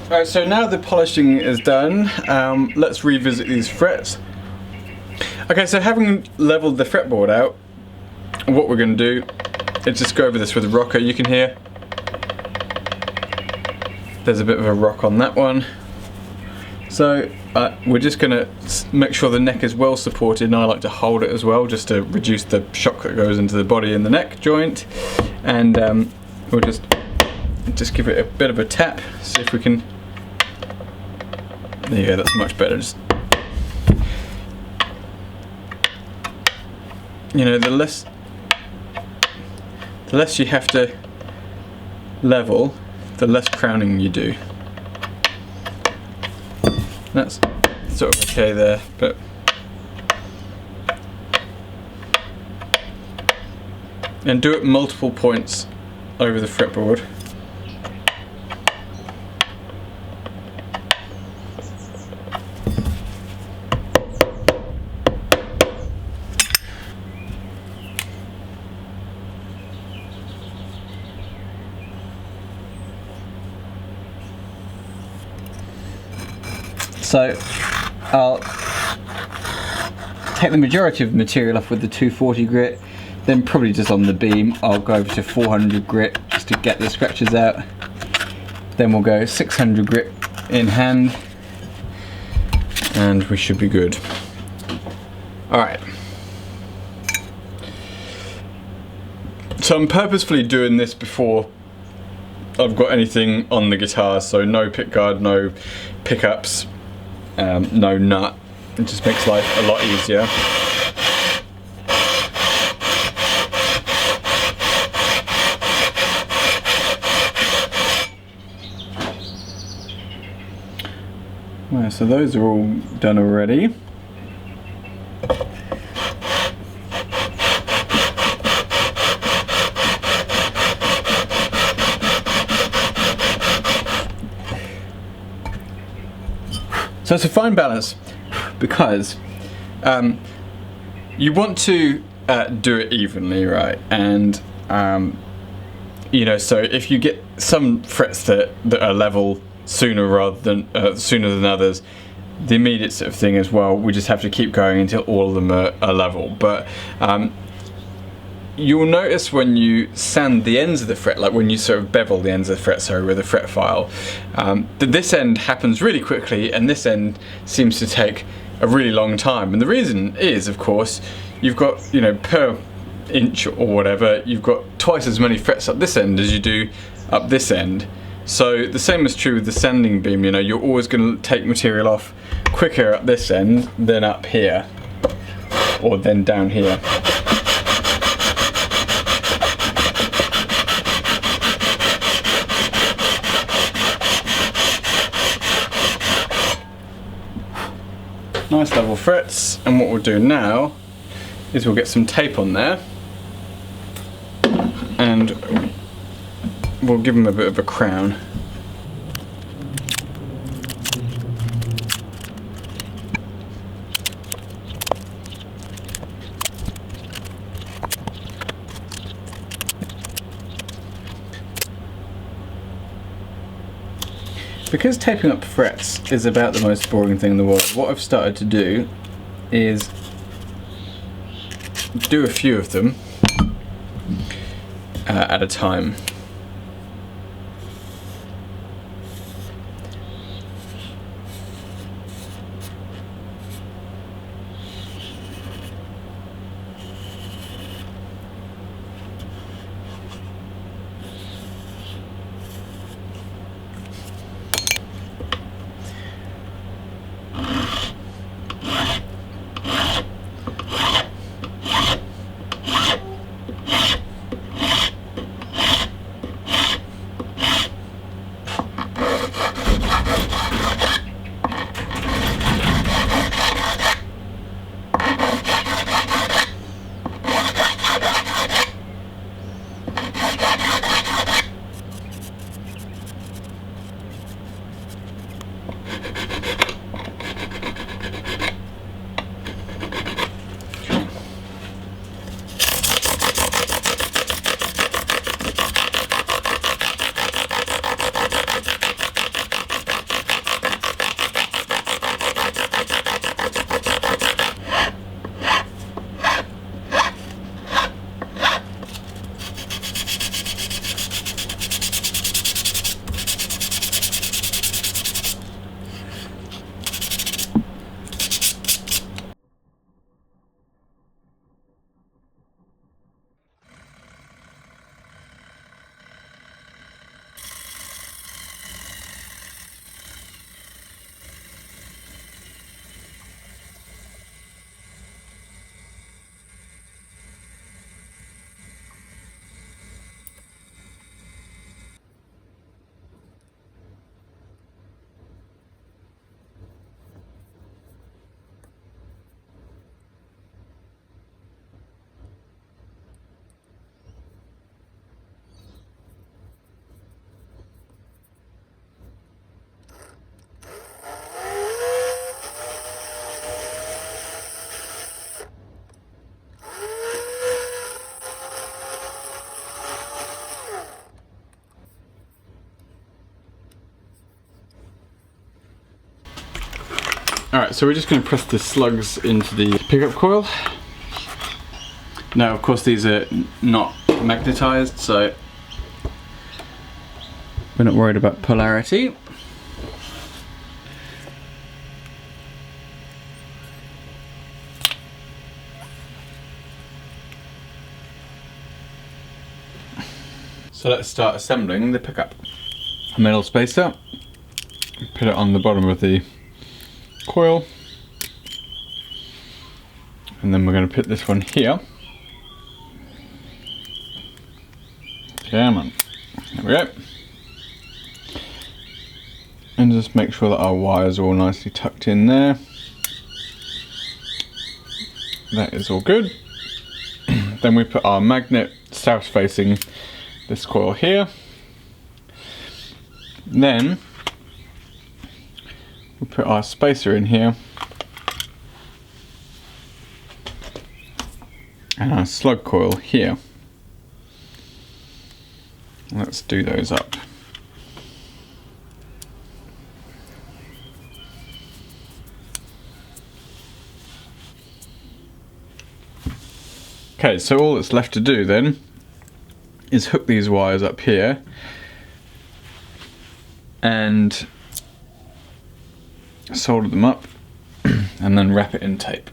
Alright, so now the polishing is done, let's revisit these frets. Okay, so having leveled the fretboard out, what we're going to do is just go over this with a rocker. You can hear there's a bit of a rock on that one. So we're just going to make sure the neck is well supported, and I like to hold it as well just to reduce the shock that goes into the body and the neck joint. And we'll just give it a bit of a tap, see if we can. There you go, that's much better. Just, you know, the less you have to level, the less crowning you do. That's sort of okay there, but and do it multiple points over the fretboard. So I'll take the majority of the material off with the 240 grit, then probably just on the beam I'll go over to 400 grit just to get the scratches out. Then we'll go 600 grit in hand and we should be good. Alright. So I'm purposefully doing this before I've got anything on the guitar, so no pickguard, no pickups. No nut. It just makes life a lot easier. Well, so those are all done already. So it's a fine balance because you want to do it evenly, right? And you know, so if you get some frets that are level sooner than others, the immediate sort of thing as well, we just have to keep going until all of them are level. But you'll notice when you sand the ends of the fret, like when you sort of bevel the ends of the fret, sorry, with a fret file, that this end happens really quickly and this end seems to take a really long time. And the reason is, of course, you've got, you know, per inch or whatever, you've got twice as many frets up this end as you do up this end. So the same is true with the sanding beam. You know, you're always going to take material off quicker at this end than up here, or then down here. Nice level frets, and what we'll do now is we'll get some tape on there and we'll give them a bit of a crown. Because taping up frets is about the most boring thing in the world, what I've started to do is do a few of them at a time. Alright, so we're just going to press the slugs into the pickup coil. Now of course these are not magnetized, so we're not worried about polarity. So let's start assembling the pickup. A metal spacer, put it on the bottom of the coil, and then we're going to put this one here. Come on, there we go. And just make sure that our wires are all nicely tucked in there. That is all good. Then we put our magnet south facing this coil here. Then we put our spacer in here and our slug coil here. Let's do those up. Okay, so all that's left to do then is hook these wires up here and solder them up and then wrap it in tape.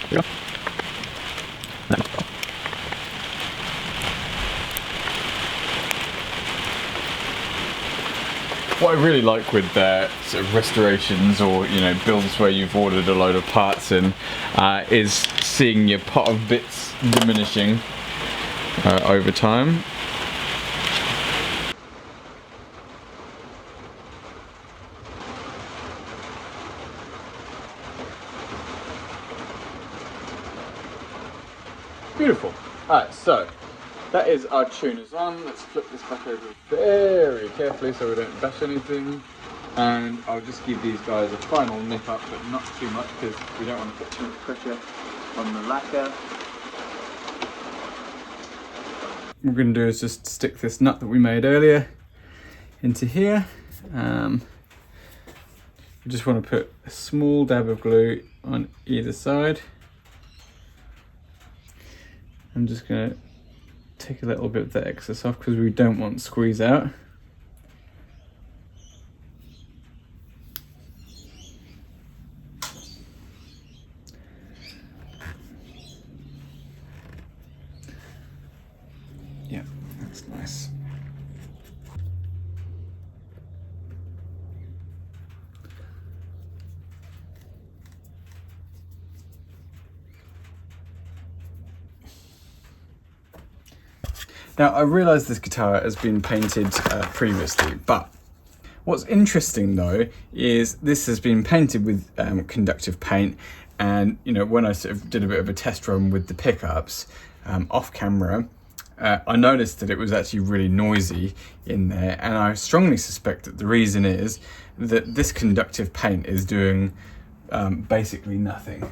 Yeah. What I really like with sort of restorations or builds where you've ordered a load of parts in is seeing your pot of bits diminishing over time. Alright, so that is our tuners on. Let's flip this back over very carefully so we don't bash anything. And I'll just give these guys a final nip up, but not too much because we don't want to put too much pressure on the lacquer. What we're going to do is just stick this nut that we made earlier into here. We just want to put a small dab of glue on either side. I'm just going to take a little bit of the excess off because we don't want squeeze out. Yeah, that's nice. Now, I realise this guitar has been painted previously, but what's interesting though is this has been painted with conductive paint, and you know, when I sort of did a bit of a test run with the pickups off camera, I noticed that it was actually really noisy in there, and I strongly suspect that the reason is that this conductive paint is doing basically nothing.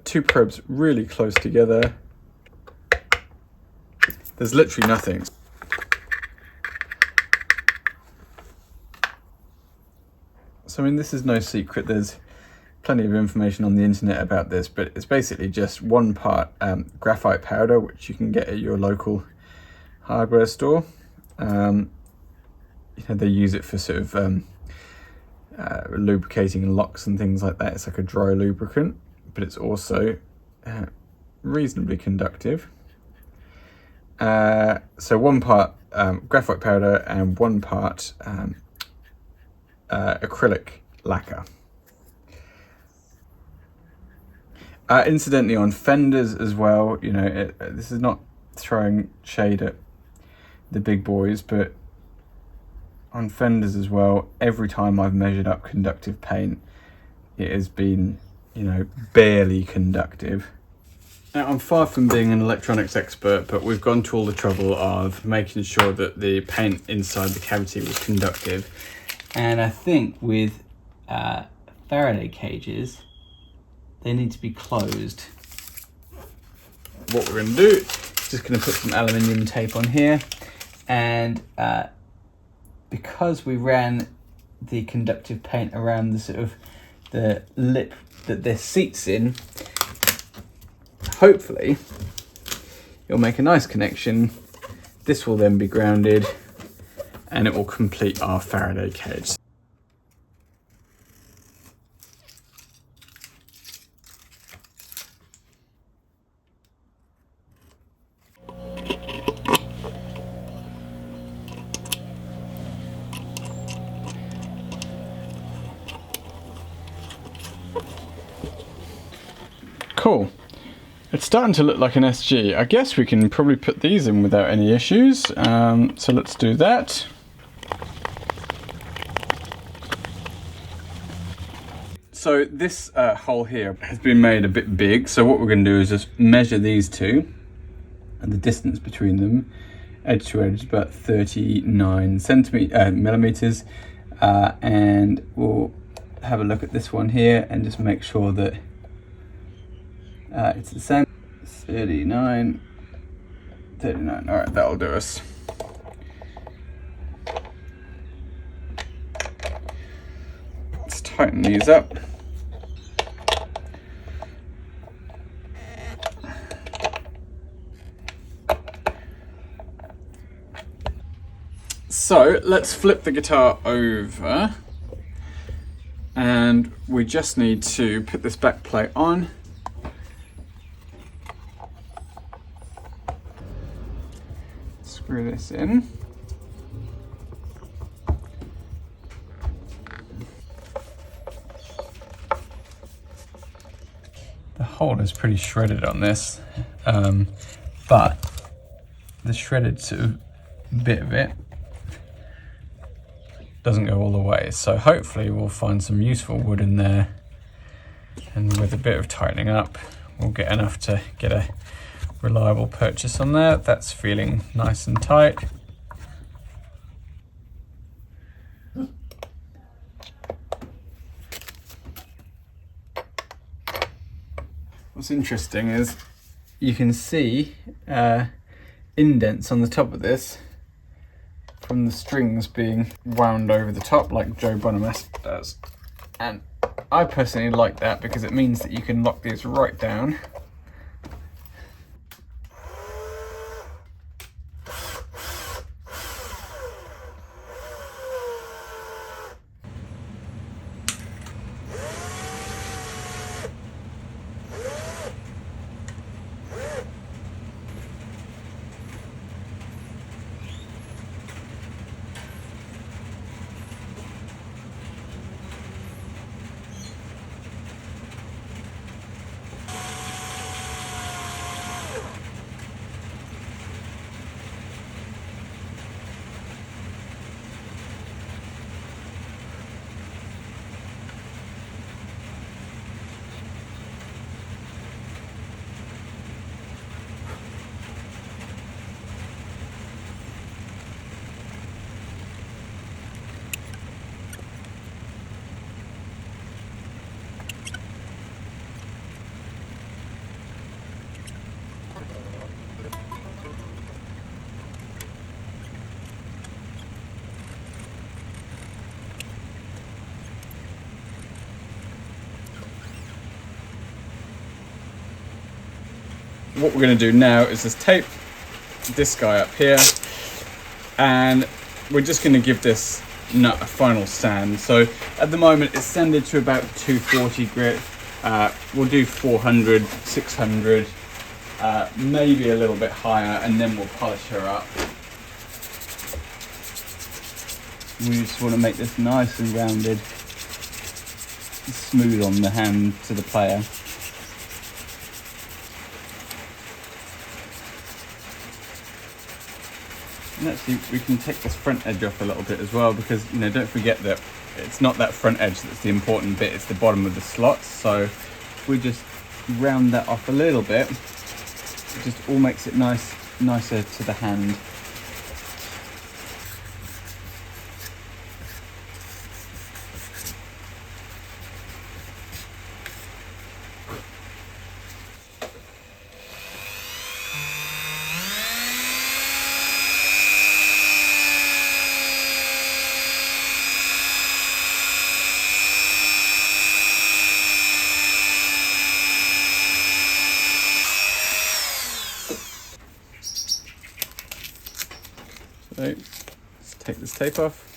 Two probes really close together. There's literally nothing. So I mean, this is no secret. There's plenty of information on the internet about this, but it's basically just 1 part graphite powder, which you can get at your local hardware store. You know, they use it for sort of lubricating locks and things like that. It's like a dry lubricant, but it's also reasonably conductive. So 1 part graphite powder and 1 part acrylic lacquer. Incidentally, on fenders as well, you know, this is not throwing shade at the big boys, but on fenders as well, every time I've measured up conductive paint, it has been, you know, barely conductive. Now, I'm far from being an electronics expert, but we've gone to all the trouble of making sure that the paint inside the cavity was conductive. And I think with Faraday cages, they need to be closed. What we're going to do is just going to put some aluminium tape on here, and because we ran the conductive paint around the sort of the lip that this seats in, hopefully it'll make a nice connection. This will then be grounded and it will complete our Faraday cage. Cool. It's starting to look like an SG. I guess we can probably put these in without any issues. So let's do that. So this hole here has been made a bit big. So what we're going to do is just measure these two, and the distance between them, edge to edge, is about 39 millimeters. And we'll have a look at this one here and just make sure that it's the same. 39. All right, that'll do us. Let's tighten these up. So let's flip the guitar over, and we just need to put this back plate on. Screw this in. The hole is pretty shredded on this, but the shredded sort of bit of it doesn't go all the way. So hopefully we'll find some useful wood in there, and with a bit of tightening up, we'll get enough to get a reliable purchase on there. That's feeling nice and tight. What's interesting is you can see indents on the top of this from the strings being wound over the top like Joe Bonamassa does. And I personally like that because it means that you can lock these right down. What we're going to do now is just tape this guy up here, and we're just going to give this nut a final sand. So at the moment it's sanded to about 240 grit. We'll do 400, 600, maybe a little bit higher, and then we'll polish her up. We just want to make this nice and rounded, smooth on the hand to the player. And actually we can take this front edge off a little bit as well, because, you know, don't forget that it's not that front edge that's the important bit, it's the bottom of the slots. So if we just round that off a little bit, it just all makes it nicer to the hand. So let's take this tape off.